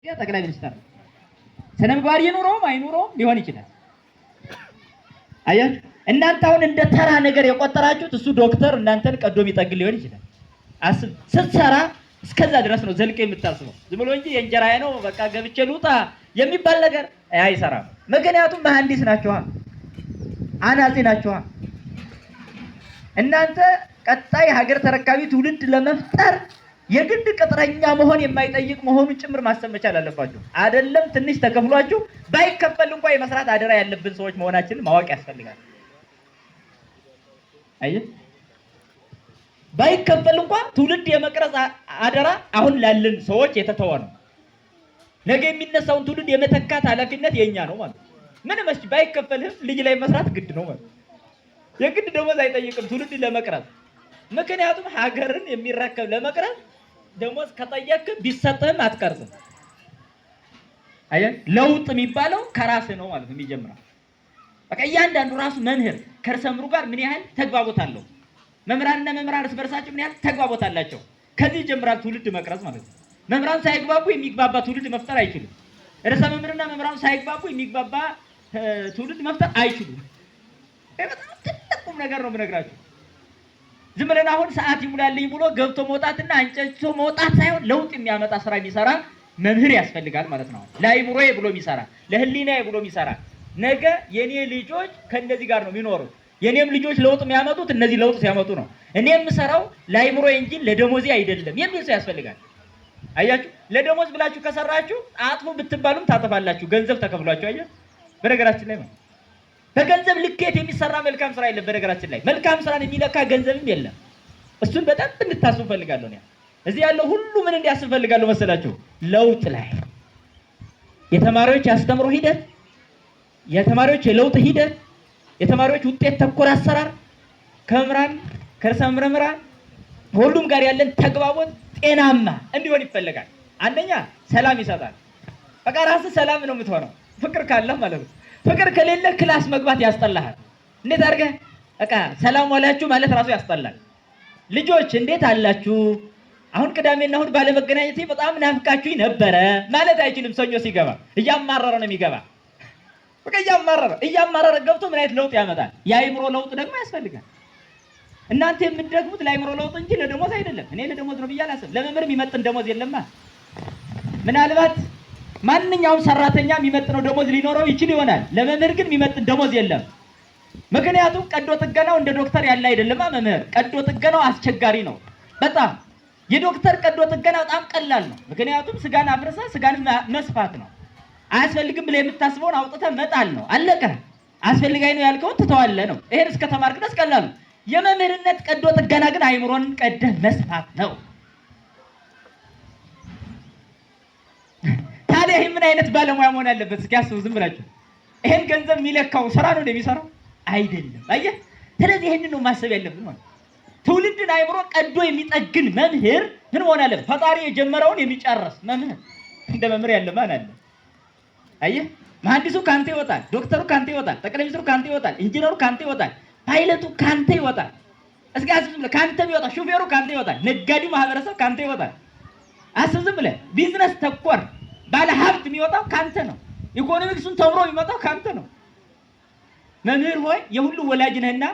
ጠቅላይ ሚኒስትር ስነ ምግባር ይኑረውም አይኑረውም ሊሆን ይችላል። አያችሁ እናንተ አሁን እንደ ተራ ነገር የቆጠራችሁት እሱ ዶክተር እናንተን ቀዶ የሚጠግን ሊሆን ይችላል። አስብ ስትሰራ እስከዛ ድረስ ነው ዘልቀ የምታስበው። ዝም ብሎ እንጂ የእንጀራዬ ነው በቃ ገብቼ ልውጣ የሚባል ነገር አይሰራም። ምክንያቱም መሐንዲስ ናቸዋ፣ አናጺ ናቸዋ። እናንተ ቀጣይ ሀገር ተረካቢ ትውልድ ለመፍጠር የግድ ቅጥረኛ መሆን የማይጠይቅ መሆኑን ጭምር ማሰብ መቻል አለባችሁ። አይደለም ትንሽ ተከፍሏችሁ ባይከፈል እንኳን የመስራት አደራ ያለብን ሰዎች መሆናችንን ማወቅ ያስፈልጋል። አየህ ባይከፈል እንኳን ትውልድ የመቅረጽ አደራ አሁን ላለን ሰዎች የተተወ ነው። ነገ የሚነሳውን ትውልድ የመተካት ኃላፊነት የኛ ነው ማለት ነው። ምን መስጭ ባይከፈልም ልጅ ላይ መስራት ግድ ነው ማለት ነው። የግድ ደሞዝ አይጠይቅም ትውልድ ለመቅረጽ። ምክንያቱም ሀገርን የሚረከብ ለመቅረጽ ደሞዝ ከጠየቅ ቢሰጥህም አትቀርጽም። አየህ ለውጥ የሚባለው ከራስ ነው ማለት ነው የሚጀምረው። በቃ እያንዳንዱ ራሱ መምህር ከርሰምሩ ጋር ምን ያህል ተግባቦት አለው፣ መምህራንና መምህራን እርስ በርሳቸው ምን ያህል ተግባቦት አላቸው። ከዚህ ይጀምራል ትውልድ መቅረጽ ማለት ነው። መምህራን ሳይግባቡ የሚግባባ ትውልድ መፍጠር አይችሉም። ርዕሰ መምህርና መምህራን ሳይግባቡ የሚግባባ ትውልድ መፍጠር አይችሉም። በጣም ትልቅ ቁም ነገር ነው የምነግራችሁ። ዝም ብለን አሁን ሰዓት ይሙላልኝ ብሎ ገብቶ መውጣትና አንጨቶ መውጣት ሳይሆን ለውጥ የሚያመጣ ስራ የሚሰራ መምህር ያስፈልጋል ማለት ነው። ለአይምሮዬ ብሎ የሚሰራ ለህሊናዬ ብሎ የሚሰራ ነገ የኔ ልጆች ከነዚህ ጋር ነው የሚኖሩት። የኔም ልጆች ለውጥ የሚያመጡት እነዚህ ለውጥ ሲያመጡ ነው። እኔ የምሰራው ለአይምሮዬ እንጂ ለደሞዜ አይደለም የሚል ሰው ያስፈልጋል። አያችሁ ለደሞዝ ብላችሁ ከሰራችሁ አጥፉ ብትባሉም ታጠፋላችሁ። ገንዘብ ተከፍሏችሁ አያችሁ። በነገራችን ላይ ማለት በገንዘብ ልኬት የሚሰራ መልካም ስራ የለም። በነገራችን ላይ መልካም ስራን የሚለካ ገንዘብም የለም። እሱን በጣም እንድታስቡ ፈልጋለሁ። እዚህ ያለው ሁሉ ምን እንዲያስብ ፈልጋለሁ መሰላችሁ? ለውጥ ላይ የተማሪዎች ያስተምሮ ሂደት፣ የተማሪዎች የለውጥ ሂደት፣ የተማሪዎች ውጤት ተኮር አሰራር ከመምህራን ከርዕሰ መምህራን ሁሉም ጋር ያለን ተግባቦት ጤናማ እንዲሆን ይፈልጋል። አንደኛ ሰላም ይሰጣል። በቃ ራስህ ሰላም ነው የምትሆነው ፍቅር ካለ ማለት ነው። ፍቅር ከሌለ ክላስ መግባት ያስጠላሃል። እንዴት አድርገህ በቃ ሰላም ዋላችሁ ማለት ራሱ ያስጠላል። ልጆች እንዴት አላችሁ? አሁን ቅዳሜና እሑድ ባለመገናኘቴ በጣም ናፍቃችሁኝ ነበረ ማለት አይችልም። ሰኞ ሲገባ እያማረረ ነው የሚገባ። በቃ እያማረረ ገብቶ ምን አይነት ለውጥ ያመጣል? የአይምሮ ለውጥ ደግሞ ያስፈልጋል። እናንተ የምትደግሙት ለአይምሮ ለውጥ እንጂ ለደሞዝ አይደለም። እኔ ለደሞዝ ነው ብዬ አላስብም። ለመምህር የሚመጥን ደሞዝ የለማ። ምናልባት ማንኛውም ሰራተኛ የሚመጥነው ደሞዝ ሊኖረው ይችል ይሆናል። ለመምህር ግን የሚመጥን ደሞዝ የለም። ምክንያቱም ቀዶ ጥገናው እንደ ዶክተር ያለ አይደለም። መምህር ቀዶ ጥገናው አስቸጋሪ ነው በጣም። የዶክተር ቀዶ ጥገና በጣም ቀላል ነው። ምክንያቱም ስጋን አፍርሰህ ስጋን መስፋት ነው። አያስፈልግም ብለህ የምታስበውን አውጥተህ መጣል ነው። አለቀ። አስፈልጋኝ ነው ያልከውን ትተዋለህ ነው። ይሄን እስከ ተማርክ ድረስ ቀላል ነው። የመምህርነት ቀዶ ጥገና ግን አይምሮን ቀደህ መስፋት ነው። ታዲያ ይሄ ምን አይነት ባለሙያ መሆን አለበት? እስኪ አስቡ ዝም ብላችሁ። ይሄን ገንዘብ የሚለካው ስራ ነው እንደሚሰራው አይደለም። አየህ፣ ስለዚህ ይሄንን ነው ማሰብ ያለብን ማለት። ትውልድን አይምሮ ቀዶ የሚጠግን መምህር ምን መሆን አለበት? ፈጣሪ የጀመረውን የሚጨርስ መምህር። እንደ መምህር ያለ ማን አለ? አየህ፣ መሐንዲሱ ካንተ ይወጣል፣ ዶክተሩ ካንተ ይወጣል፣ ጠቅላይ ሚኒስትሩ ካንተ ይወጣል፣ ኢንጂነሩ ካንተ ይወጣል፣ ፓይለቱ ካንተ ይወጣል። እስኪ አስብ ዝም ብለህ ካንተ ቢወጣ፣ ሹፌሩ ካንተ ይወጣል፣ ነጋዴው ማህበረሰብ ካንተ ይወጣል። አስብ ዝም ብለህ ቢዝነስ ተኮር ባለ ሀብት የሚወጣው ካንተ ነው። ኢኮኖሚክሱን ተምሮ የሚወጣው ካንተ ነው። መምህር ሆይ የሁሉ ወላጅ ነህና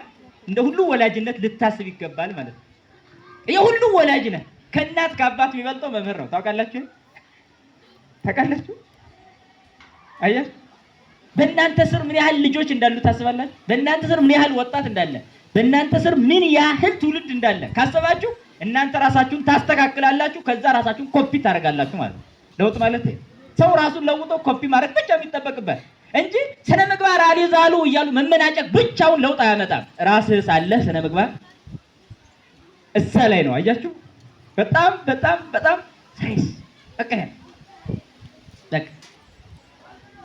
እንደ ሁሉ ወላጅነት ልታስብ ይገባል ማለት ነው። የሁሉ ወላጅ ነህ። ከእናት ከአባት የሚበልጠው መምህር ነው። ታውቃላችሁ? አያችሁ? በእናንተ ስር ምን ያህል ልጆች እንዳሉ ታስባላችሁ? በእናንተ ስር ምን ያህል ወጣት እንዳለ፣ በእናንተ ስር ምን ያህል ትውልድ እንዳለ ካሰባችሁ እናንተ ራሳችሁን ታስተካክላላችሁ። ከዛ ራሳችሁን ኮፒ ታደርጋላችሁ ማለት ነው። ለውጥ ማለት ሰው ራሱን ለውጦ ኮፒ ማድረግ ብቻ የሚጠበቅበት እንጂ ስነ ምግባር አልይዛሉ እያሉ መመናጨቅ ብቻውን ለውጥ አያመጣም። ራስህ ሳለህ ስነ ምግባር እዛ ላይ ነው። አያችሁ? በጣም በጣም በጣም ሳይንስ በቃ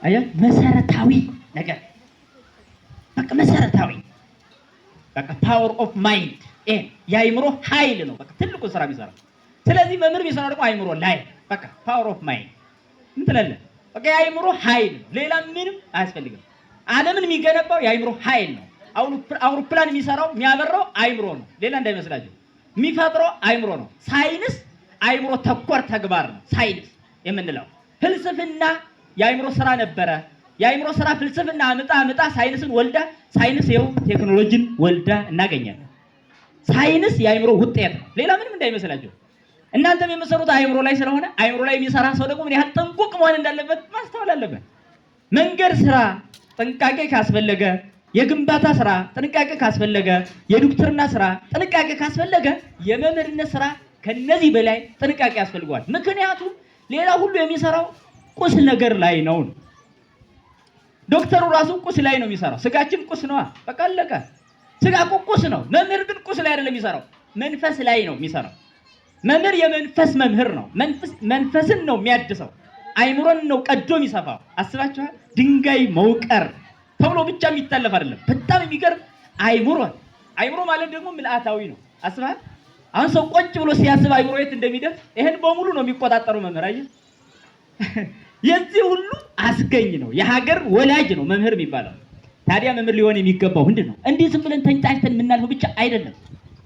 አያ መሰረታዊ ነገር በቃ መሰረታዊ በቃ ፓወር ኦፍ ማይንድ የአይምሮ ኃይል ነው። በቃ ትልቁ ስራ የሚሰራው። ስለዚህ መምህር የሚሰራው ደግሞ አይምሮ ላይ በቃ ፓወር ኦፍ ማይንድ ምን ትላለህ? በቃ የአይምሮ ኃይል ነው። ሌላ ምንም አያስፈልግም። ዓለምን የሚገነባው የአይምሮ ኃይል ነው። አውሮፕላን የሚሰራው የሚያበራው አይምሮ ነው። ሌላ እንዳይመስላችሁ። የሚፈጥረው አይምሮ ነው። ሳይንስ አይምሮ ተኮር ተግባር ነው ሳይንስ የምንለው። ፍልስፍና የአእምሮ ስራ ነበረ። የአእምሮ ስራ ፍልስፍና አምጣ ሳይንስን ወልዳ፣ ሳይንስ ይኸው ቴክኖሎጂን ወልዳ እናገኛለን። ሳይንስ የአእምሮ ውጤት ነው፣ ሌላ ምንም እንዳይመስላችሁ። እናንተም የምትሰሩት አእምሮ ላይ ስለሆነ አእምሮ ላይ የሚሰራ ሰው ደግሞ ምን ያህል ጥንቁቅ መሆን እንዳለበት ማስተዋል አለበት። መንገድ ስራ ጥንቃቄ ካስፈለገ፣ የግንባታ ስራ ጥንቃቄ ካስፈለገ፣ የዶክተርና ስራ ጥንቃቄ ካስፈለገ፣ የመምህርነት ስራ ከነዚህ በላይ ጥንቃቄ ያስፈልገዋል። ምክንያቱም ሌላ ሁሉ የሚሰራው ቁስ ነገር ላይ ነው። ዶክተሩ ራሱ ቁስ ላይ ነው የሚሰራው። ስጋችን ቁስ ነው፣ በቃ አለቀ። ስጋ ቁስ ነው። መምህር ግን ቁስ ላይ አይደለም የሚሰራው፣ መንፈስ ላይ ነው የሚሰራው። መምህር የመንፈስ መምህር ነው። መንፈስን ነው የሚያድሰው፣ አይምሮን ነው ቀዶ የሚሰፋው። አስባችኋል? ድንጋይ መውቀር ተብሎ ብቻ የሚታለፍ አይደለም። በጣም የሚገርም አይምሮ ማለት ደግሞ ምልአታዊ ነው። አስባል? አሁን ሰው ቆጭ ብሎ ሲያስብ አይምሮ የት እንደሚደርስ ይሄን በሙሉ ነው የሚቆጣጠረው መምህር። አየህ፣ የዚህ ሁሉ አስገኝ ነው፣ የሀገር ወላጅ ነው መምህር የሚባለው። ታዲያ መምህር ሊሆን የሚገባው ምንድን ነው? እንዲህ ዝም ብለን ተንጫጭተን የምናልፈው ብቻ አይደለም።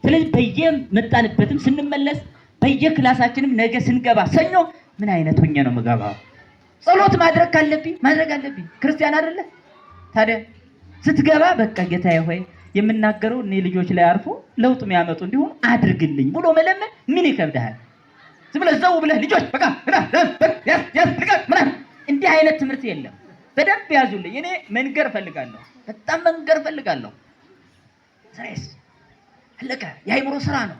ስለዚህ በየመጣንበትም ስንመለስ፣ በየክላሳችንም ነገ ስንገባ ሰኞ ምን አይነት ሆኜ ነው የምገባው? ጸሎት ማድረግ ካለብኝ ማድረግ አለብኝ። ክርስቲያን አይደለ? ታዲያ ስትገባ በቃ ጌታዬ ሆይ የምናገረው እኔ ልጆች ላይ አርፎ ለውጥ የሚያመጡ እንዲሆኑ አድርግልኝ ብሎ መለመን ምን ይከብዳል? ዝም ብለህ ዘው ብለህ ልጆች በቃ እንዲህ አይነት ትምህርት የለም። በደንብ ያዙልኝ። እኔ መንገር ፈልጋለሁ፣ በጣም መንገር ፈልጋለሁ። ስሬስ አለቀ። የአእምሮ ስራ ነው።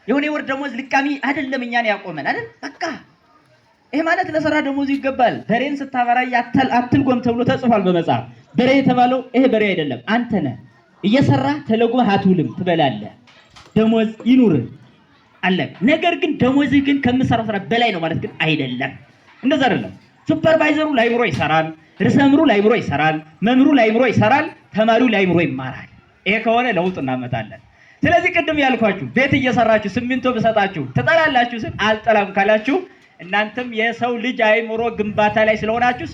የሆነ ወር ደሞዝ ልቃሚ አይደለም እኛን ያቆመን አይደል? በቃ ይሄ ማለት ለሰራ ደሞዝ ይገባል። በሬን ስታበራይ አትልጎም ተብሎ ተጽፏል በመጽሐፍ። በሬ የተባለው ይሄ በሬ አይደለም፣ አንተ ነህ። እየሰራ ተለጎመህ አትውልም፣ ትበላለህ። ደሞዝ ይኑር አለቀ። ነገር ግን ደሞዝ ግን ከምሰራው ስራ በላይ ነው ማለት ግን አይደለም። እንደዛ አይደለም። ሱፐርቫይዘሩ ላይምሮ ይሰራል፣ ርዕሰ መምህሩ ላይምሮ ይሰራል፣ መምህሩ ላይምሮ ይሰራል፣ ተማሪው ላይምሮ ይማራል። ይሄ ከሆነ ለውጥ እናመጣለን። ስለዚህ ቅድም ያልኳችሁ ቤት እየሰራችሁ ሲሚንቶ ብሰጣችሁ ትጠላላችሁ ስል አልጠላም ካላችሁ እናንተም የሰው ልጅ አእምሮ ግንባታ ላይ ስለሆናችሁ